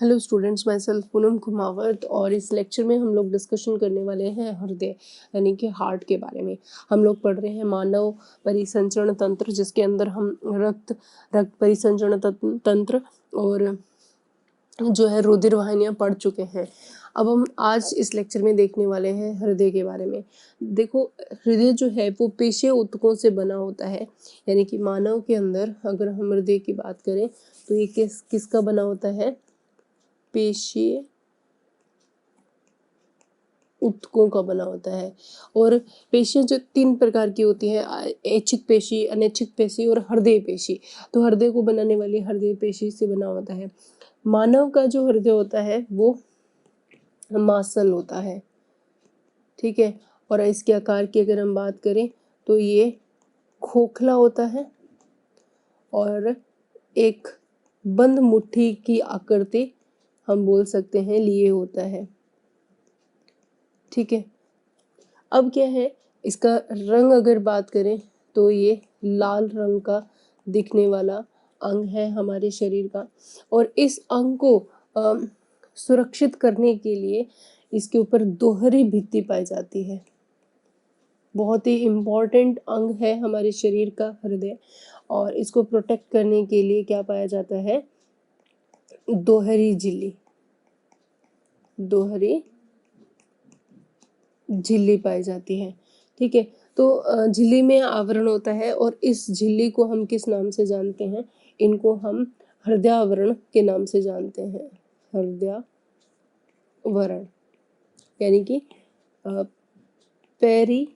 Hello students, my self Poonam Kumawat. और इस lecture में हम लोग डिस्कशन करने वाले हैं हृदय यानी कि हार्ट के बारे में। हम लोग पढ़ रहे हैं मानव परिसंचरण तंत्र, जिसके अंदर हम रक्त परिसंचरण तंत्र और जो है रुधिर वाहिनियाँ पढ़ चुके हैं। अब हम आज इस लेक्चर में देखने वाले हैं हृदय के बारे में। देखो, हृदय जो है वो पेशीय ऊतकों से बना होता है, यानी कि मानव के अंदर अगर हम हृदय की बात करें तो ये किसका बना होता है? पेशीय ऊतकों का बना होता है। और पेशियां जो 3 प्रकार की होती है, ऐच्छिक पेशी, अनैच्छिक पेशी और हृदय पेशी। तो हृदय को बनाने वाली हृदय पेशी से बना होता है। मानव का जो हृदय होता है वो मांसल होता है, ठीक है। और इसके आकार की अगर हम बात करें तो ये खोखला होता है और एक बंद मुट्ठी की आकृति हम बोल सकते हैं लिए होता है, ठीक है। अब क्या है, इसका रंग अगर बात करें तो ये लाल रंग का दिखने वाला अंग है हमारे शरीर का। और इस अंग को सुरक्षित करने के लिए इसके ऊपर दोहरी भित्ति पाई जाती है। बहुत ही इम्पोर्टेंट अंग है हमारे शरीर का हृदय, और इसको प्रोटेक्ट करने के लिए क्या पाया जाता है? दोहरी झिल्ली पाई जाती है, ठीक है। तो झिल्ली में आवरण होता है, और इस झिल्ली को हम किस नाम से जानते हैं? इनको हम हृदयावरण के नाम से जानते हैं। हृदयावरण यानी कि पेरिकार्डियम,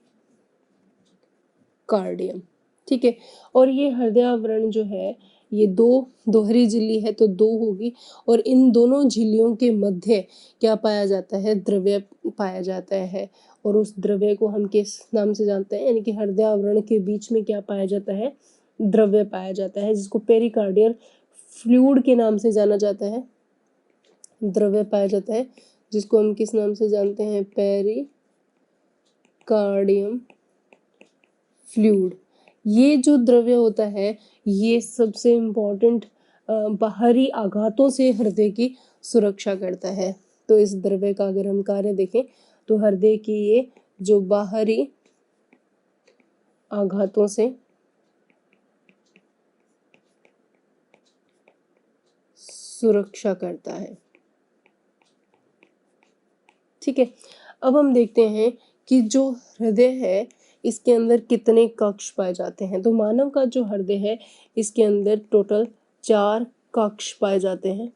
ठीक है। और ये हृदयावरण जो है ये दोहरी झिल्ली है तो 2 होगी, और इन दोनों झिल्लियों के मध्य क्या पाया जाता है? द्रव्य पाया जाता है। और उस द्रव्य को हम किस नाम से जानते हैं? यानी कि हृदयावरण के बीच में क्या पाया जाता है? द्रव्य पाया जाता है, जिसको पेरिकार्डियल फ्लूइड के नाम से जाना जाता है। द्रव्य पाया जाता है जिसको हम किस नाम से जानते हैं? Pericardium fluid. ये जो द्रव्य होता है ये सबसे इम्पोर्टेंट बाहरी आघातों से हृदय की सुरक्षा करता है। तो इस द्रव्य का अगर हम कार्य देखें तो हृदय की ये जो बाहरी आघातों से सुरक्षा करता है, ठीक है। अब हम देखते हैं कि जो हृदय है इसके अंदर कितने कक्ष पाए जाते हैं। तो मानव का जो हृदय है इसके अंदर टोटल 4 कक्ष पाए जाते हैं,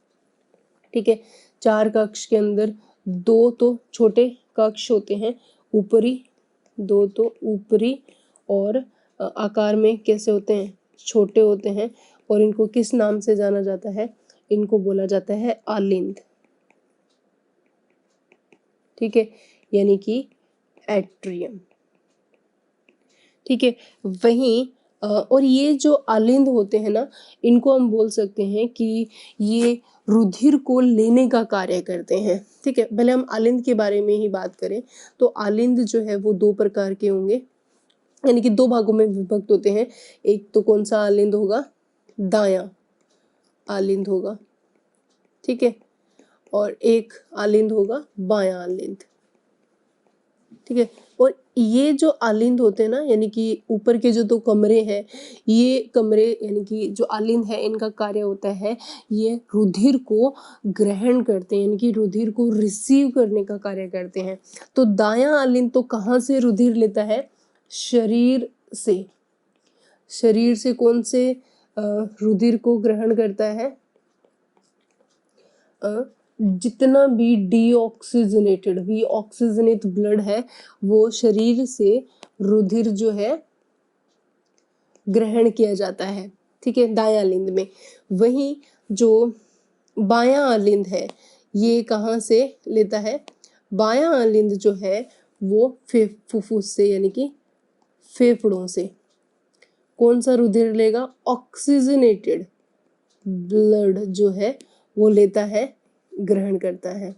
ठीक है। 4 कक्ष के अंदर 2 तो छोटे कक्ष होते हैं, ऊपरी 2 तो ऊपरी और आकार में कैसे होते हैं? छोटे होते हैं। और इनको किस नाम से जाना जाता है? इनको बोला जाता है आलिंद, ठीक है, यानी कि एट्रियम, ठीक है। वहीं और ये जो आलिंद होते हैं ना, इनको हम बोल सकते हैं कि ये रुधिर को लेने का कार्य करते हैं, ठीक है। पहले हम आलिंद के बारे में ही बात करें तो आलिंद जो है वो 2 प्रकार के होंगे, यानी कि 2 भागों में विभक्त होते हैं। एक तो कौन सा आलिंद होगा? दायां आलिंद होगा, ठीक है। और एक आलिंद होगा बायां आलिंद, ठीक है। और ये जो आलिंद होते हैं ना, यानी कि ऊपर के जो 2 कमरे हैं, ये कमरे यानी कि जो आलिंद है इनका कार्य होता है ये रुधिर को ग्रहण करते हैं, यानी कि रुधिर को रिसीव करने का कार्य करते हैं। तो दायां आलिंद तो कहाँ से रुधिर लेता है? शरीर से। शरीर से कौन से रुधिर को ग्रहण करता है? जितना भी ऑक्सीजनेट ब्लड है वो शरीर से रुधिर जो है ग्रहण किया जाता है, ठीक है, दायां आलिंद में। वहीं जो बायां आलिंद है ये कहाँ से लेता है? बायां आलिंद जो है वो फुफ्फुस से, यानी कि फेफड़ों से। कौन सा रुधिर लेगा? ऑक्सीजनेटेड ब्लड जो है वो लेता है, ग्रहण करता है,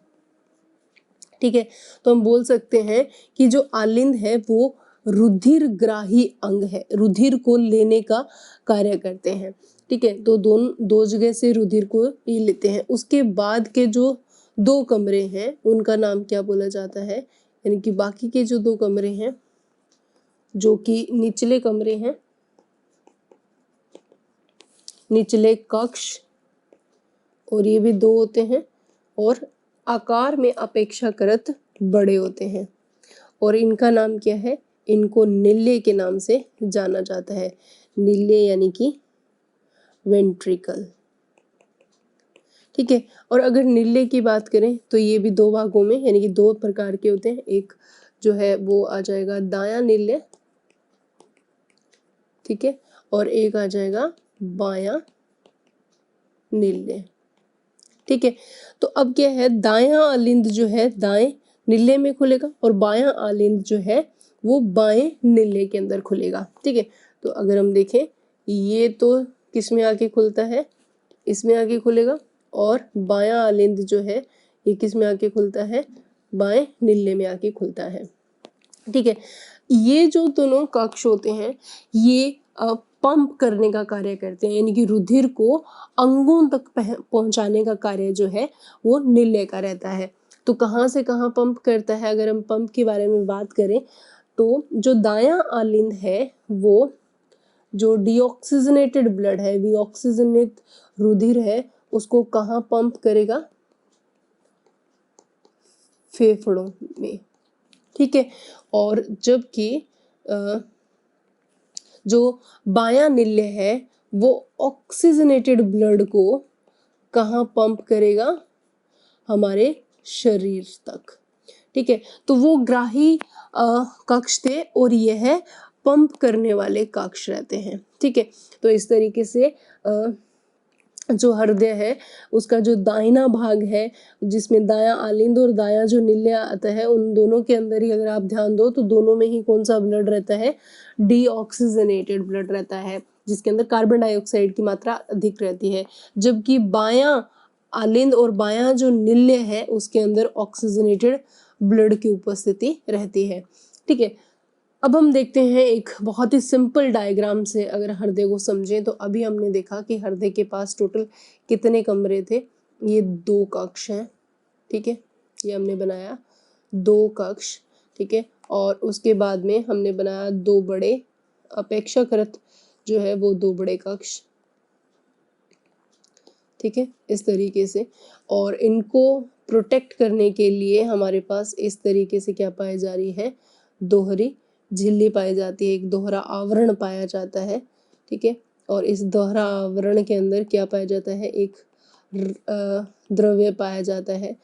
ठीक है। तो हम बोल सकते हैं कि जो आलिंद है वो रुधिर ग्राही अंग है, रुधिर को लेने का कार्य करते हैं। ठीक है। तो दो जगह से रुधिर को ये लेते हैं। उसके बाद के जो 2 कमरे हैं उनका नाम क्या बोला जाता है, यानी कि बाकी के जो 2 कमरे हैं जो कि निचले कमरे हैं, निचले कक्ष, और ये भी 2 होते हैं और आकार में अपेक्षाकृत बड़े होते हैं, और इनका नाम क्या है, इनको निल्ले के नाम से जाना जाता है। निल्ले यानी कि वेंट्रिकल, ठीक है। और अगर निल्ले की बात करें तो ये भी 2 भागों में, यानी कि 2 प्रकार के होते हैं। एक जो है वो आ जाएगा दायां निल्ले, ठीक है, और एक आ जाएगा बायां निल्ले, ठीक है। तो अब क्या है, दायां आलिंद जो है दाएं निल्ले में खुलेगा और बायां आलिंद जो है वो बाएं निल्ले के अंदर खुलेगा, ठीक है। तो अगर हम देखें, ये तो किस में आके खुलता है, इसमें आके खुलेगा, और बायां आलिंद जो है ये किस में आके खुलता है, बाएं निल्ले में आके खुलता है, ठीक है। ये जो दोनों कक्ष होते हैं ये पंप करने का कार्य करते हैं, यानी कि रुधिर को अंगों तक पहुंचाने का कार्य जो है वो निल्ले का रहता है। तो कहाँ से कहाँ पंप करता है, अगर हम पंप के बारे में बात करें तो जो दायां आलिंद है वो जो डीऑक्सीजनेटेड ब्लड है, डीऑक्सीजनेट रुधिर है, उसको कहाँ पंप करेगा, फेफड़ों में, ठीक है। और जबकि जो बायां निल्ले है वो ऑक्सीजनेटेड ब्लड को कहाँ पंप करेगा, हमारे शरीर तक, ठीक है। तो वो ग्राही कक्ष थे और यह पंप करने वाले कक्ष रहते हैं, ठीक है। तो इस तरीके से जो हृदय है उसका जो दाहिना भाग है जिसमें दायां आलिंद और दायां जो निल्ले आता है, उन दोनों के अंदर ही अगर आप ध्यान दो तो दोनों में ही कौन सा ब्लड रहता है, डीऑक्सीजनेटेड ब्लड रहता है, जिसके अंदर कार्बन डाइऑक्साइड की मात्रा अधिक रहती है। जबकि बायां आलिंद और बायां जो निल्ले है उसके अंदर ऑक्सीजनेटेड ब्लड की उपस्थिति रहती है, ठीक है। अब हम देखते हैं एक बहुत ही सिंपल डायग्राम से अगर हृदय को समझें तो अभी हमने देखा कि हृदय के पास टोटल कितने कमरे थे, ये 2 कक्ष हैं, ठीक है। ये हमने बनाया 2 कक्ष, ठीक है। और उसके बाद में हमने बनाया 2 बड़े अपेक्षाकृत जो है वो 2 बड़े कक्ष, ठीक है, इस तरीके से। और इनको प्रोटेक्ट करने के लिए हमारे पास इस तरीके से क्या पाई जा रही है, दोहरी झिल्ली पाई जाती है, एक दोहरा आवरण पाया जाता है, ठीक है। और इस दोहरा आवरण के अंदर क्या पाया जाता है, एक द्रव्य पाया जाता है।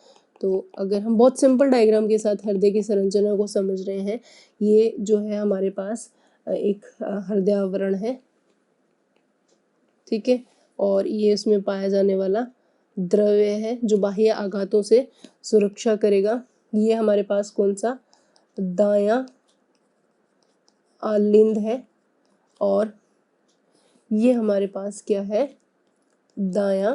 तो अगर हम बहुत सिंपल डायग्राम के साथ हृदय की संरचना को समझ रहे हैं, ये जो है हमारे पास एक हृदय आवरण है, ठीक है। और ये उसमें पाया जाने वाला द्रव्य है जो बाह्य आघातों से सुरक्षा करेगा। ये हमारे पास कौन सा, दायां आलिंद है, और ये हमारे पास क्या है, दायां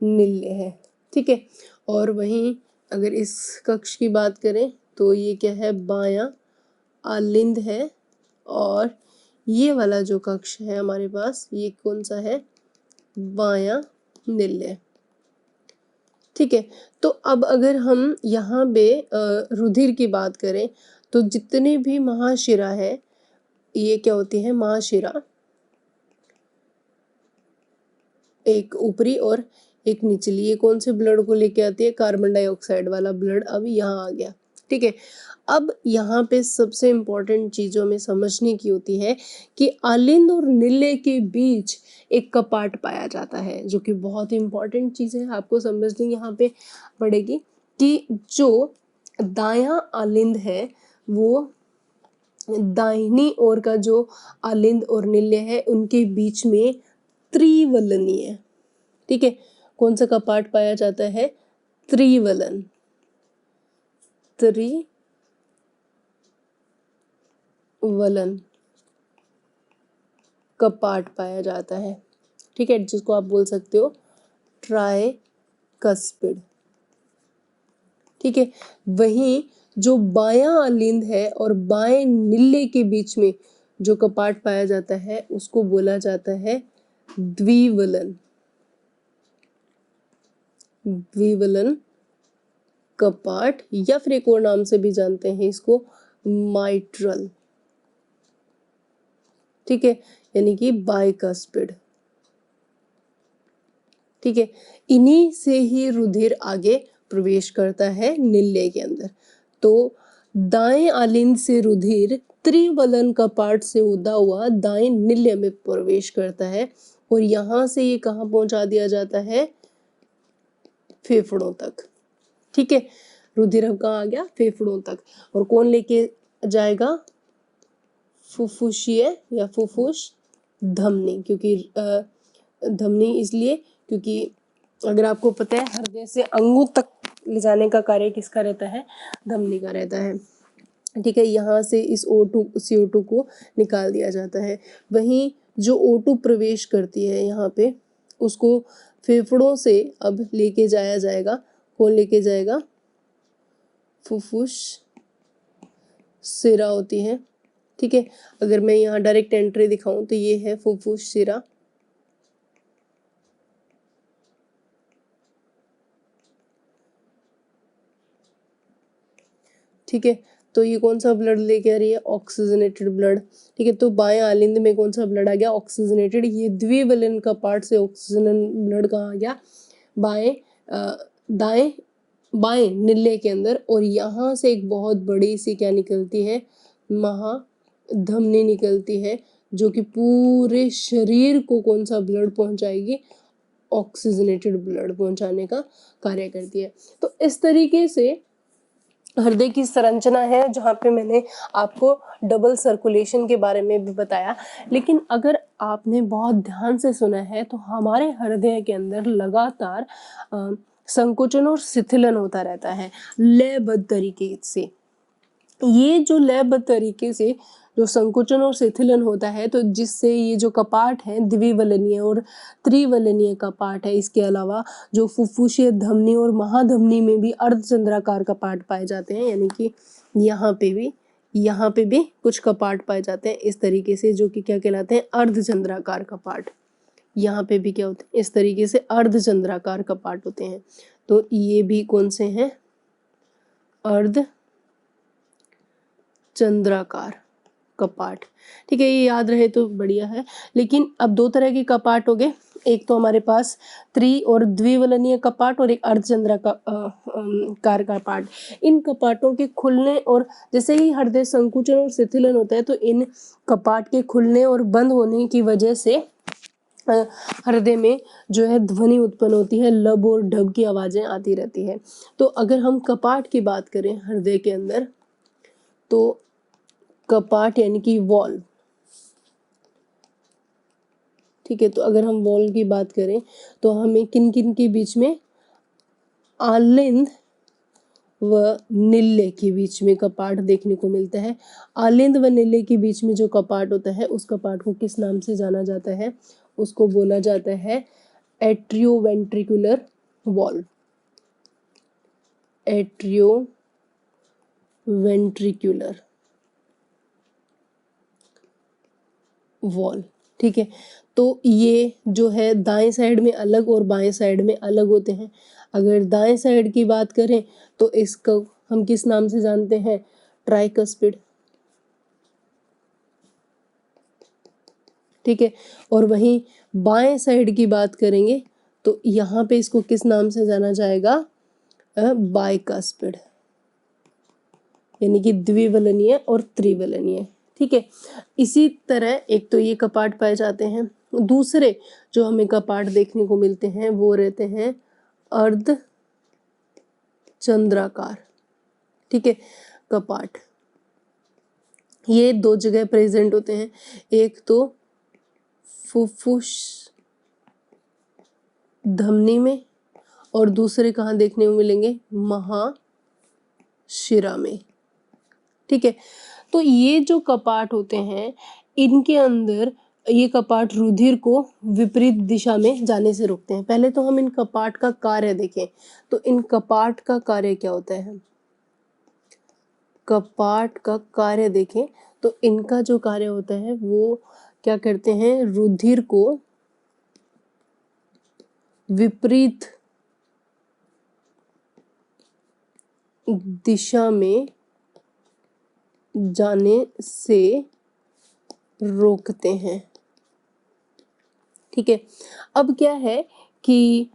निल्ले है, ठीक है। और वहीं अगर इस कक्ष की बात करें तो ये क्या है, बायां आलिंद है, और ये वाला जो कक्ष है हमारे पास ये कौन सा है, बायां निल्ले, ठीक है। तो अब अगर हम यहाँ पे रुधिर की बात करें तो जितने भी महाशिरा है ये क्या होती है, महाशिरा एक ऊपरी और एक निचली, ये कौन से ब्लड को लेके आती है, कार्बन डाइऑक्साइड वाला ब्लड अब यहाँ आ गया, ठीक है। अब यहाँ पे सबसे इम्पोर्टेंट चीजों में समझने की होती है कि आलिंद और निल्ले के बीच एक कपाट पाया जाता है, जो कि बहुत ही इम्पोर्टेंट चीज है, आपको समझनी यहाँ पे पड़ेगी कि जो दायां आलिंद है वो दाहिनी ओर का जो आलिंद और निल्ले है उनके बीच में त्रिवलनीय, ठीक है, कौन सा कपाट पाया जाता है, त्रिवलन, त्रिवलन कपाट पाया जाता है, ठीक है, जिसको आप बोल सकते हो ट्राइकस्पिड, ठीक है। वहीं जो बायां आलिंद है और बाएं निल्ले के बीच में जो कपाट पाया जाता है उसको बोला जाता है द्विवलन, द्विवलन कपाट, या फिर एक और नाम से भी जानते हैं इसको, माइट्रल। ठीक है, यानी कि बाइकस्पिड। ठीक है, इन्हीं से ही रुधिर आगे प्रवेश करता है निल्ले के अंदर। तो दाएं आलिंद से रुधिर त्रिवलन कपाट से होता हुआ दाएं निल्य में प्रवेश करता है और यहां से ये कहां पहुंचा दिया जाता है, फेफड़ों तक। ठीक है, रुधिर अब कहाँ आ गया, फेफड़ों तक। और कौन लेके जाएगा, फुफ्फुसीय या फुफ्फुस धमनी, क्योंकि धमनी इसलिए क्योंकि अगर आपको पता है हृदय से अंगों तक ले जाने का कार्य किसका रहता है, धमनी का रहता है। ठीक है, यहाँ से इस O2 CO2 को निकाल दिया जाता है। वहीं जो O2 प्रवेश करती है यहाँ पे, उसको फेफड़ों से अब लेके जाया जाएगा। कौन लेके जाएगा, फुफ्फुस सिरा होती है। ठीक है, अगर मैं यहाँ डायरेक्ट एंट्री दिखाऊं तो ये है फुफ्फुस सिरा। ठीक है, तो ये कौन सा ब्लड लेके आ रही है, ऑक्सीजनेटेड ब्लड। ठीक है, तो बाएं आलिंद में कौन सा ब्लड आ गया, ऑक्सीजनेटेड। ये द्विवलन का पार्ट से ऑक्सीजन ब्लड कहाँ आ गया, बाएं दाएं बाएं निल्ले के अंदर। और यहाँ से एक बहुत बड़ी सी क्या निकलती है, महाधमनी निकलती है, जो कि पूरे शरीर को कौन सा ब्लड पहुंचाएगी, ऑक्सीजनेटेड ब्लड पहुंचाने का कार्य करती है। तो इस तरीके से हृदय की संरचना है, जहाँ पे मैंने आपको डबल सर्कुलेशन के बारे में भी बताया। लेकिन अगर आपने बहुत ध्यान से सुना है तो हमारे हृदय के अंदर लगातार संकुचन और शिथिलन होता रहता है लयबद्ध तरीके से। ये जो लयबद्ध तरीके से जो संकुचन और शिथिलन होता है, तो जिससे ये जो कपाट है द्विवलनीय और त्रिवलनीय कपाट है, इसके अलावा जो फुफ्फुसीय धमनी और महाधमनी में भी अर्धचंद्राकार कपाट पाए जाते हैं, यानी कि यहाँ पे भी कुछ कपाट पाए जाते हैं इस तरीके से, जो कि क्या कहलाते हैं, अर्धचंद्राकार कपाट। यहाँ पे भी क्या होते हैं, इस तरीके से अर्धचंद्राकार कपाट होते हैं। तो ये भी कौन से हैं, अर्ध चंद्राकार कपाट। ठीक है, ये याद रहे तो बढ़िया है। लेकिन अब दो तरह के कपाट हो गए, एक तो हमारे पास त्रि और द्विवलनीय कपाट और एक अर्धचंद्राकार कपाट। इन कपाटों के खुलने और जैसे ही हृदय संकुचन और शिथिलन होता है, तो इन कपाट के खुलने और बंद होने की वजह से हृदय में जो है ध्वनि उत्पन्न होती है, लब और ढब की आवाजें आती रहती है। तो अगर हम कपाट की बात करें हृदय के अंदर, तो कपाट यानी कि वॉल्व। ठीक है, तो अगर हम वॉल्व की बात करें तो हमें किन किन के बीच में, आलिंद व निल्ले के बीच में कपाट देखने को मिलता है। आलिंद व निल्ले के बीच में जो कपाट होता है, उस कपाट को किस नाम से जाना जाता है, उसको बोला जाता है एट्रियोवेंट्रिकुलर वॉल्व, एट्रियोवेंट्रिकुलर वॉल। ठीक है, तो ये जो है दाएं साइड में अलग और बाएं साइड में अलग होते हैं। अगर दाएं साइड की बात करें तो इसको हम किस नाम से जानते हैं, ट्राइकस्पिड। ठीक है, और वहीं बाएं साइड की बात करेंगे तो यहाँ पे इसको किस नाम से जाना जाएगा, बाइकस्पिड, यानी कि द्विवलनीय और त्रिवलनीय। ठीक है, इसी तरह एक तो ये कपाट पाए जाते हैं। दूसरे जो हमें कपाट देखने को मिलते हैं वो रहते हैं अर्ध चंद्राकार। ठीक है, कपाट ये दो जगह प्रेजेंट होते हैं, एक तो फुफ्फुस धमनी में और दूसरे कहाँ देखने को मिलेंगे, महाशिरा में। ठीक है, तो ये जो कपाट होते हैं, इनके अंदर ये कपाट रुधिर को विपरीत दिशा में जाने से रोकते हैं। पहले तो हम इन कपाट का कार्य देखें, तो इन कपाट का कार्य क्या होता है, कपाट का कार्य देखें तो इनका जो कार्य होता है वो क्या करते हैं, रुधिर को विपरीत दिशा में जाने से रोकते हैं। ठीक है, अब क्या है कि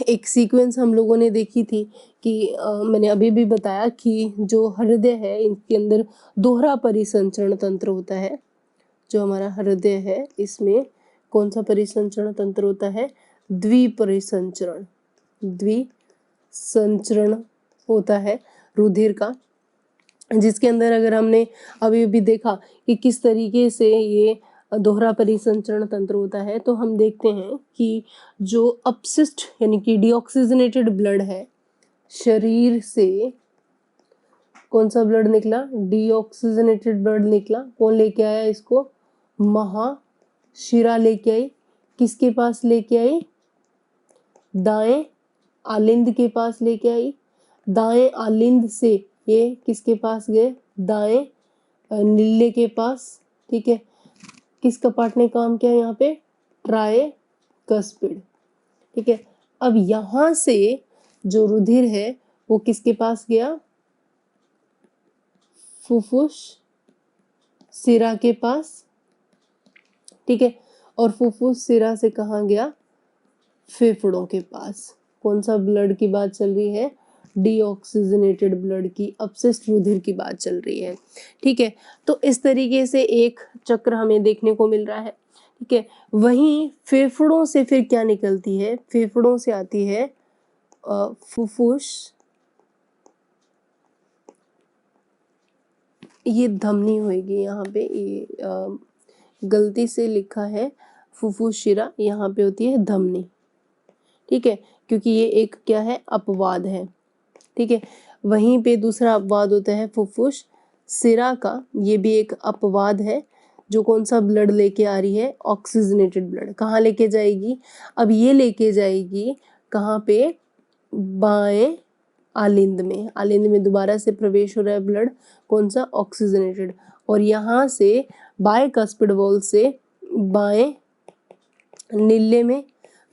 एक सीक्वेंस हम लोगों ने देखी थी कि मैंने अभी भी बताया कि जो हृदय है इनके अंदर दोहरा परिसंचरण तंत्र होता है। जो हमारा हृदय है इसमें कौन सा परिसंचरण तंत्र होता है, द्विपरिसंचरण, द्विसंचरण होता है रुधिर का, जिसके अंदर अगर हमने अभी भी देखा कि किस तरीके से ये दोहरा परिसंचरण तंत्र होता है, तो हम देखते हैं कि जो अपशिष्ट यानी कि डीऑक्सीजनेटेड ब्लड है शरीर से, कौन सा ब्लड निकला, डीऑक्सीजनेटेड ब्लड निकला। कौन लेके आया इसको, महाशिरा लेके आई। किसके पास लेके आई, दाएं आलिंद के पास लेके आई। दाएं आलिंद से ये किसके पास गए, दाएं नीले के पास। ठीक है, किस कपाट ने काम किया यहाँ पे, ट्राइकस्पिड। ठीक है, अब यहां से जो रुधिर है वो किसके पास गया, फुफ्फुस सिरा के पास। ठीक है, और फुफ्फुस सिरा से कहाँ गया, फेफड़ों के पास। कौन सा ब्लड की बात चल रही है, डीऑक्सीजनेटेड ब्लड की, अपशिष्ट रुधिर की बात चल रही है। ठीक है, तो इस तरीके से एक चक्र हमें देखने को मिल रहा है। ठीक है, वहीं फेफड़ों से फिर क्या निकलती है, फेफड़ों से आती है फुफ्फुस, ये धमनी होगी यहाँ पे, ये गलती से लिखा है फुफ्फुस शिरा, यहाँ पे होती है धमनी। ठीक है, क्योंकि ये एक क्या है, अपवाद है। ठीक है, वहीं पे दूसरा अपवाद होता है फुफ्फुस सिरा का, ये भी एक अपवाद है, जो कौन सा ब्लड लेके आ रही है, ऑक्सीजनेटेड ब्लड। कहाँ लेके जाएगी, अब ये लेके जाएगी कहाँ पे, बाएं आलिंद में। आलिंद में दोबारा से प्रवेश हो रहा है ब्लड, कौन सा, ऑक्सीजनेटेड, और यहाँ से बाइकस्पिड वॉल से बाएं नीले में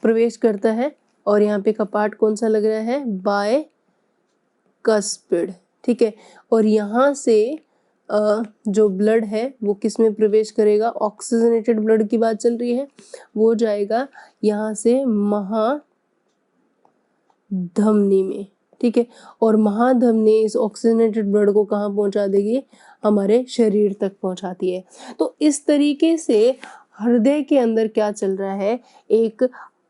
प्रवेश करता है, और यहाँ पे कपाट कौन सा लग रहा है, बाइकस्पिड। ठीक है, और यहाँ से जो ब्लड है वो किस में प्रवेश करेगा, ऑक्सीजनेटेड ब्लड की बात चल रही है, वो जाएगा यहाँ से महाधमनी में। ठीक है, और महाधमनी इस ऑक्सीजनेटेड ब्लड को कहाँ पहुंचा देगी, हमारे शरीर तक पहुंचाती है। तो इस तरीके से हृदय के अंदर क्या चल रहा है, एक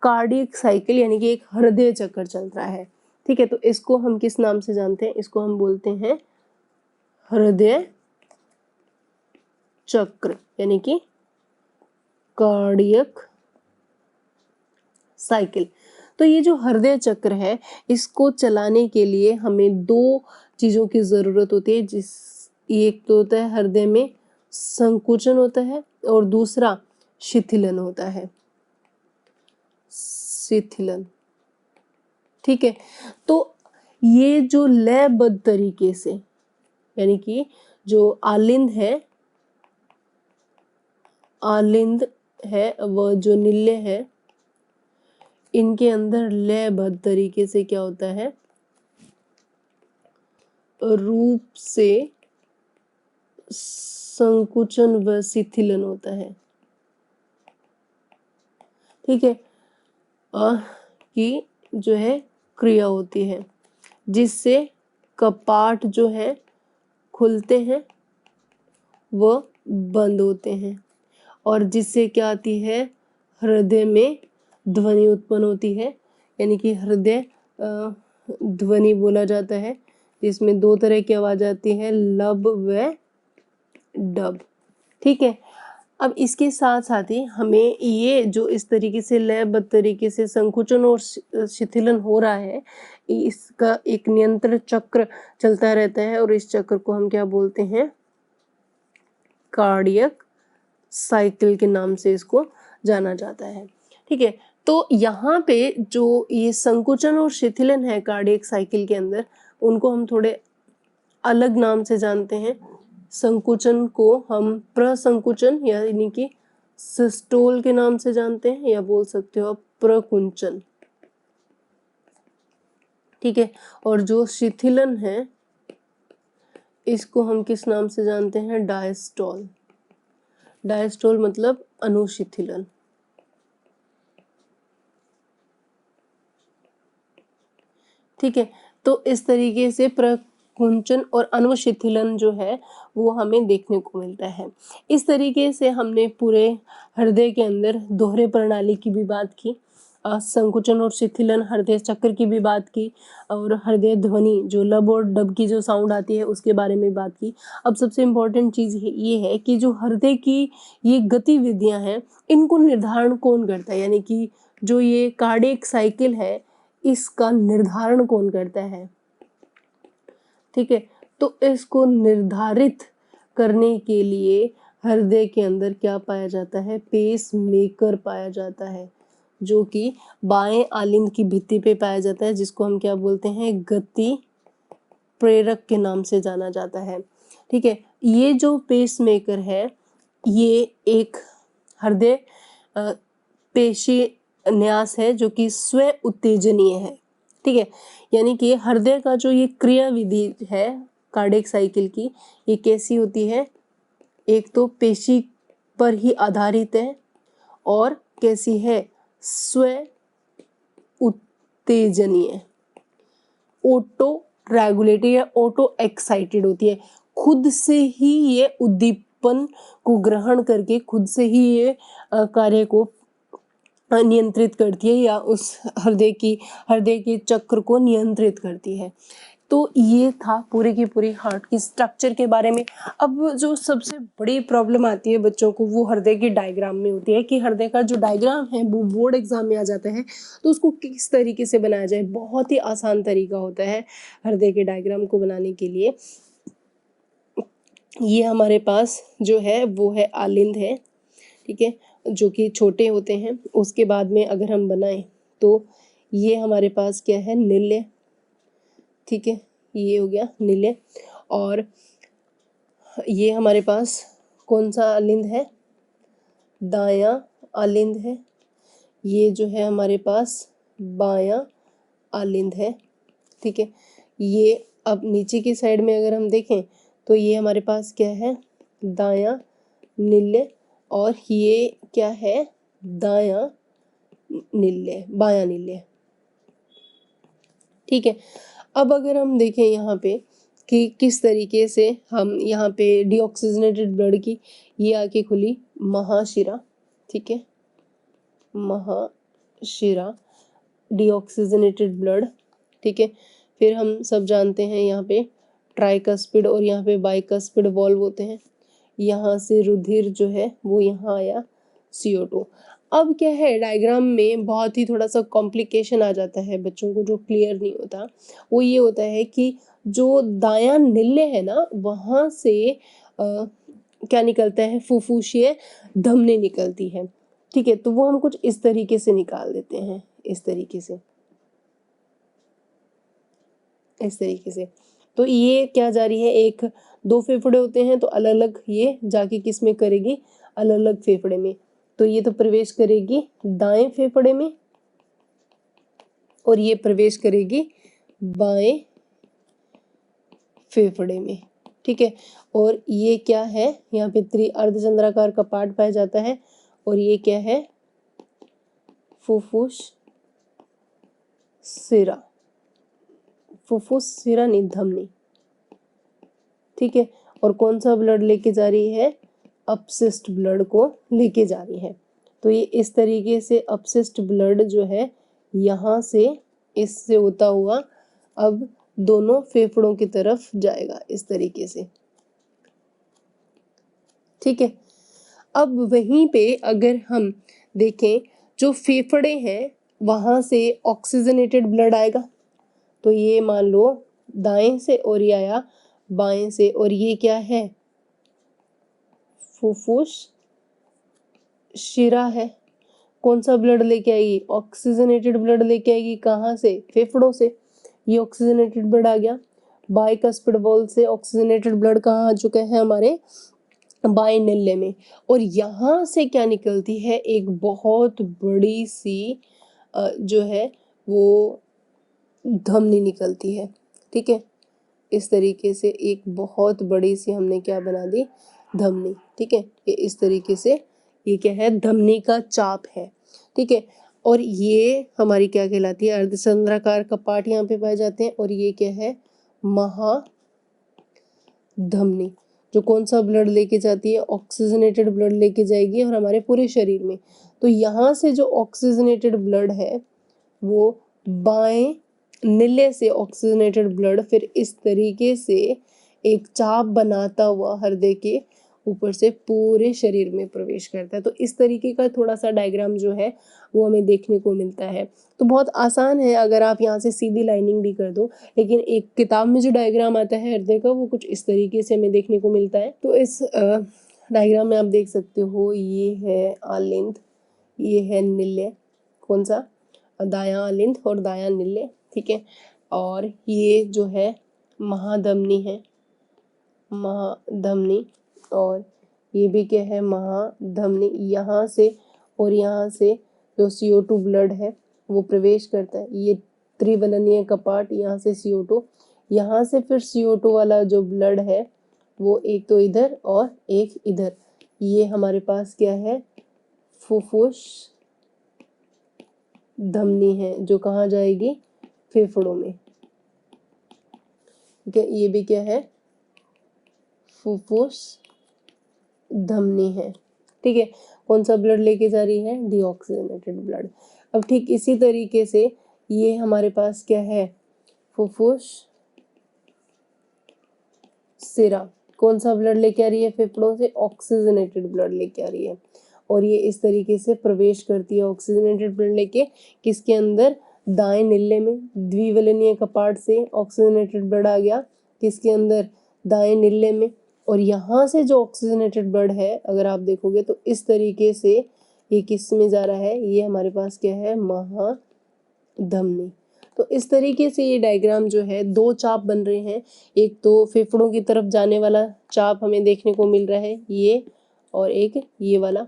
कार्डियक साइकिल यानी कि एक हृदय चक्र चल रहा है। ठीक है, तो इसको हम किस नाम से जानते हैं, इसको हम बोलते हैं हृदय चक्र यानी कि कार्डियक साइकिल। तो ये जो हृदय चक्र है इसको चलाने के लिए हमें दो चीजों की जरूरत होती है, जिस एक तो होता है हृदय में संकुचन होता है और दूसरा शिथिलन होता है, शिथिलन। ठीक है, तो ये जो लयबद्ध तरीके से यानी कि जो आलिंद है व जो नीले है, इनके अंदर लयबद्ध तरीके से क्या होता है, रूप से संकुचन व शिथिलन होता है। ठीक है, कि जो है क्रिया होती है जिससे कपाट जो है खुलते हैं व बंद होते हैं, और जिससे क्या आती है, हृदय में ध्वनि उत्पन्न होती है, यानी कि हृदय ध्वनि बोला जाता है, जिसमें दो तरह की आवाज आती है, लब व डब। ठीक है, अब इसके साथ साथ ही हमें ये जो इस तरीके से लयबद्ध तरीके से संकुचन और शिथिलन हो रहा है, इसका एक नियंत्रण चक्र चलता रहता है, और इस चक्र को हम क्या बोलते हैं, कार्डियक साइकिल के नाम से इसको जाना जाता है। ठीक है, तो यहाँ पे जो ये संकुचन और शिथिलन है कार्डियक साइकिल के अंदर, उनको हम थोड़े अलग नाम से जानते हैं, संकुचन को हम प्रसंकुचन यानी कि सिस्टोल के नाम से जानते हैं, या बोल सकते हो आप प्रकुंचन। ठीक है, और जो शिथिलन है इसको हम किस नाम से जानते हैं? डायस्टोल। डायस्टोल मतलब अनुशिथिलन। ठीक है, तो इस तरीके से प्रकुंचन और अनुशिथिलन जो है वो हमें देखने को मिलता है। इस तरीके से हमने पूरे हृदय के अंदर दोहरे प्रणाली की भी बात की, संकुचन और शिथिलन, हृदय चक्र की भी बात की, और हृदय ध्वनि जो लब और डब की जो साउंड आती है उसके बारे में बात की। अब सबसे इम्पोर्टेंट चीज़ ये है कि जो हृदय की ये गतिविधियां हैं इनको निर्धारण कौन करता है, यानी कि जो ये कार्डियक साइकिल है इसका निर्धारण कौन करता है? ठीक है, तो इसको निर्धारित करने के लिए हृदय के अंदर क्या पाया जाता है? पेस मेकर पाया जाता है, जो कि बाएं आलिंद की भित्ति पे पाया जाता है, जिसको हम क्या बोलते हैं? गति प्रेरक के नाम से जाना जाता है। ठीक है, ये जो पेस मेकर है ये एक हृदय पेशी न्यास है जो कि स्व उत्तेजनीय है। ठीक है, यानी कि हृदय का जो ये क्रिया विधि है कार्डियक साइकिल की, ये कैसी होती है? एक तो पेशी पर ही आधारित है, और कैसी है? स्व उत्तेजनीय, ऑटो रेगुलेटेड या ऑटो एक्साइटेड होती है। खुद से ही ये उद्दीपन को ग्रहण करके खुद से ही ये कार्य को नियंत्रित करती है, या उस हृदय के चक्र को नियंत्रित करती है। तो ये था पूरी की पूरी हार्ट की स्ट्रक्चर के बारे में। अब जो सबसे बड़ी प्रॉब्लम आती है बच्चों को वो हृदय की डायग्राम में होती है कि हृदय का जो डायग्राम है वो बोर्ड एग्जाम में आ जाता है, तो उसको किस तरीके से बनाया जाए। बहुत ही आसान तरीका होता है हृदय के डायग्राम को बनाने के लिए। ये हमारे पास जो है वो है आलिंद है, ठीक है, जो कि छोटे होते हैं। उसके बाद में अगर हम बनाएं तो ये हमारे पास क्या है? निल्य। ठीक है, ये हो गया निल्य। और ये हमारे पास कौन सा आलिंद है? दायां आलिंद है। ये जो है हमारे पास बायां आलिंद है। ठीक है, ये अब नीचे की साइड में अगर हम देखें तो ये हमारे पास क्या है? दायां निल्य, और ये क्या है? दायां निल्य, बायां निल्य। ठीक है, अब अगर हम देखें यहाँ पे कि किस तरीके से हम यहाँ पे डीऑक्सीजनेटेड ब्लड की ये आके खुली महाशिरा। ठीक है, महाशिरा, डीऑक्सीजनेटेड ब्लड। ठीक है, फिर हम सब जानते हैं यहाँ पे ट्राइकस्पिड और यहाँ पे बाइकस्पिड वॉल्व होते हैं। यहाँ से रुधिर जो है वो यहाँ आया CO2। अब क्या है, डायग्राम में बहुत ही थोड़ा सा कॉम्प्लिकेशन आ जाता है बच्चों को, जो क्लियर नहीं होता। वो ये होता है कि जो दायां निल्य है ना वहाँ से क्या निकलता है? फुफ्फुसीय धमनी निकलती है। ठीक है, तो वो हम कुछ इस तरीके से निकाल देते हैं, इस तरीके से, इस तरीके से। तो ये क्या जा रही है? एक दो फेफड़े होते हैं तो अलग अलग ये जाके किस में करेगी? अलग अलग फेफड़े में। तो ये तो प्रवेश करेगी दाएं फेफड़े में, और ये प्रवेश करेगी बाएं फेफड़े में। ठीक है, और ये क्या है? यहाँ पे अर्धचंद्राकार का पार्ट पाया जाता है, और ये क्या है? फुफ्फुस सिरा, फुफ्फुस सिरा धमनी। ठीक है, और कौन सा ब्लड लेके जा रही है? अपसिस्ट ब्लड को लेके जा रही है। तो ये इस तरीके से अपसिस्ट ब्लड जो है यहाँ से इससे होता हुआ अब दोनों फेफड़ों की तरफ जाएगा, इस तरीके से। ठीक है, अब वहीं पे अगर हम देखें जो फेफड़े हैं वहां से ऑक्सीजनेटेड ब्लड आएगा। तो ये मान लो दाएं से, और ये आया बाएं से, और ये क्या है? फुफ्फुस शिरा है। कौन सा ब्लड लेके आएगी? ऑक्सीजनेटेड ब्लड लेके आएगी। कहाँ से? फेफड़ों से। ये ऑक्सीजनेटेड ब्लड आ गया। बाइकस्पिड वॉल से ऑक्सीजनेटेड ब्लड कहाँ आ चुका है, हमारे बाएं निल्ले में, और यहाँ से क्या निकलती है, एक बहुत बड़ी सी जो है वो धमनी निकलती है। ठीक है, इस तरीके से एक बहुत बड़ी सी हमने क्या बना दी, धमनी। ठीक है, ये इस तरीके से ये क्या है, धमनी का चाप है। ठीक है, और ये हमारी क्या कहलाती है, अर्धचंद्राकार कपाट यहाँ पे पाए जाते हैं, और ये क्या है, महाधमनी, जो कौन सा ब्लड लेके जाती है, ऑक्सीजनेटेड ब्लड लेके जाएगी और हमारे पूरे शरीर में। तो यहाँ से जो ऑक्सीजनेटेड ब्लड है वो बाएं निल्ले से ऑक्सीजनेटेड ब्लड फिर इस तरीके से एक चाप बनाता हुआ हृदय के ऊपर से पूरे शरीर में प्रवेश करता है। तो इस तरीके का थोड़ा सा डायग्राम जो है वो हमें देखने को मिलता है। तो बहुत आसान है अगर आप यहाँ से सीधी लाइनिंग भी कर दो, लेकिन एक किताब में जो डायग्राम आता है हृदय का वो कुछ इस तरीके से हमें देखने को मिलता है। तो इस डायग्राम में आप देख सकते हो, ये है आलिंद, ये है निल्य, कौन सा, दायां आलिंद और दायां निल्य। ठीक है, और ये जो है महाधमनी है, महाधमनी, और ये भी क्या है, महाधमनी। यहाँ से और यहाँ से जो CO2 ब्लड है वो प्रवेश करता है, ये त्रिबलनीय कपाट, यहाँ से CO2, यहाँ से फिर CO2 वाला जो ब्लड है वो एक तो इधर और एक इधर, ये हमारे पास क्या है, फुफ्फुस धमनी है, जो कहाँ जाएगी, फेफड़ों में। ठीक है, ये भी क्या है, फुफ्फुस धमनी है। ठीक है, कौन सा ब्लड लेके जा रही है, डीऑक्सीजनेटेड ब्लड। अब ठीक इसी तरीके से ये हमारे पास क्या है, फुफ्फुस सिरा, कौन सा ब्लड लेके आ रही है, फेफड़ों से ऑक्सीजनेटेड ब्लड लेके आ रही है, और ये इस तरीके से प्रवेश करती है ऑक्सीजनेटेड ब्लड लेके, किसके अंदर, दाएं निल्ले में, द्विवलनीय कपाट से ऑक्सीजनेटेड ब्लड आ गया किसके अंदर, दाएं निल्ले में, और यहाँ से जो ऑक्सीजनेटेड ब्लड है अगर आप देखोगे तो इस तरीके से ये किस में जा रहा है, ये हमारे पास क्या है, महाधमनी। तो इस तरीके से ये डायग्राम जो है, दो चाप बन रहे हैं, एक तो फेफड़ों की तरफ जाने वाला चाप हमें देखने को मिल रहा है ये, और एक ये वाला,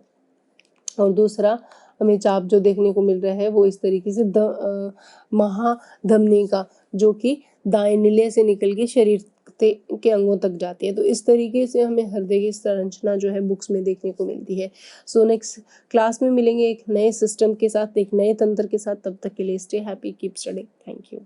और दूसरा हमें चाप जो देखने को मिल रहा है वो इस तरीके से महाधमनी का, जो कि दाएं निल्ले से निकल के शरीर के अंगों तक जाती है। तो इस तरीके से हमें हृदय की संरचना जो है बुक्स में देखने को मिलती है। सो नेक्स्ट क्लास में मिलेंगे एक नए सिस्टम के साथ, एक नए तंत्र के साथ। तब तक के लिए stay happy, keep studying, thank you.